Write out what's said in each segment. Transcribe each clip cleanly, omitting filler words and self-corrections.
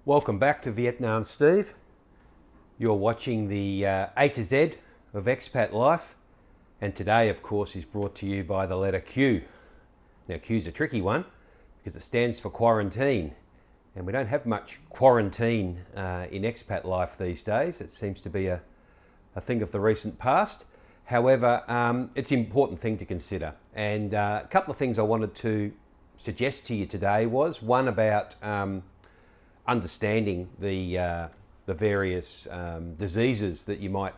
Welcome back to Vietnam, Steve. You're watching the A to Z of expat life, and today, of course, is brought to you by the letter Q. Now, Q's a tricky one because it stands for quarantine, and we don't have much quarantine in expat life these days. It seems to be a thing of the recent past. However, it's an important thing to consider, and a couple of things I wanted to suggest to you today was one about understanding the various diseases that you might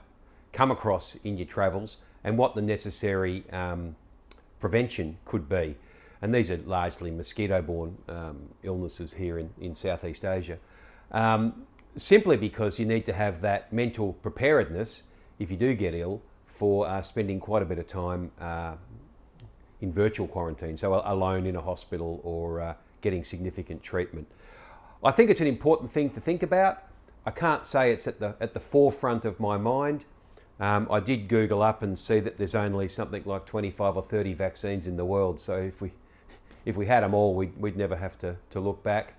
come across in your travels and what the necessary prevention could be. And these are largely mosquito-borne illnesses here in Southeast Asia. Simply because you need to have that mental preparedness if you do get ill for spending quite a bit of time in virtual quarantine, so alone in a hospital or getting significant treatment. I think it's an important thing to think about. I can't say it's at the forefront of my mind. I did Google up and see that there's only something like 25 or 30 vaccines in the world. So if we had them all, we'd never have to look back.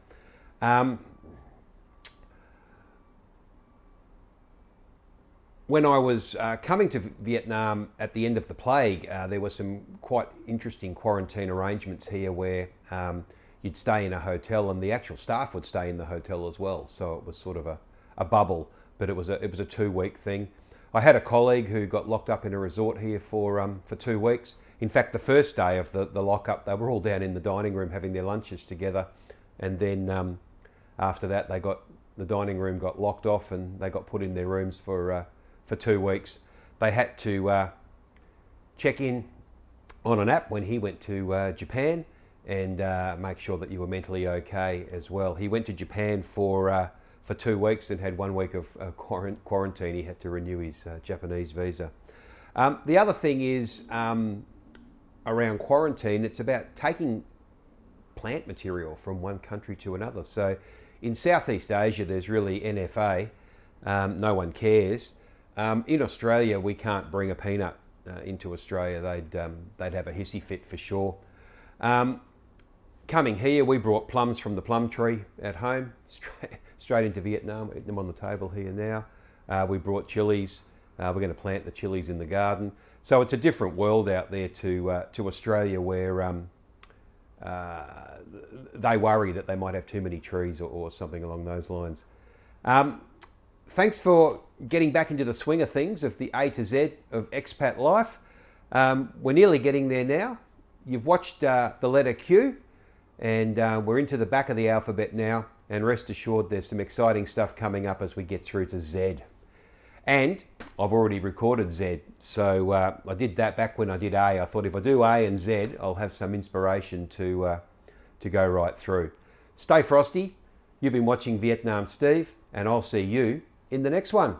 When I was coming to Vietnam at the end of the plague, there were some quite interesting quarantine arrangements here where you'd stay in a hotel and the actual staff would stay in the hotel as well. So it was sort of a bubble, but it was a 2-week thing. I had a colleague who got locked up in a resort here for 2 weeks. In fact, the first day of the lockup, they were all down in the dining room having their lunches together. And then after that, the dining room got locked off and they got put in their rooms for 2 weeks. They had to check in on an app when he went to Japan and make sure that you were mentally okay as well. He went to Japan for 2 weeks and had 1 week of quarantine. He had to renew his Japanese visa. The other thing is around quarantine, it's about taking plant material from one country to another. So in Southeast Asia, there's really NFA, no one cares. In Australia, we can't bring a peanut into Australia. They'd have a hissy fit for sure. Coming here, we brought plums from the plum tree at home, straight into Vietnam, eating them on the table here now. We brought chilies. We're going to plant the chilies in the garden. So it's a different world out there to Australia, where they worry that they might have too many trees or something along those lines. Thanks for getting back into the swing of things, of the A to Z of expat life. We're nearly getting there now. You've watched the letter Q, and we're into the back of the alphabet now, and rest assured there's some exciting stuff coming up as we get through to Z. And I've already recorded Z, so I did that back when I did A. I thought if I do A and Z, I'll have some inspiration to go right through. Stay frosty. You've been watching Vietnam Steve, and I'll see you in the next one.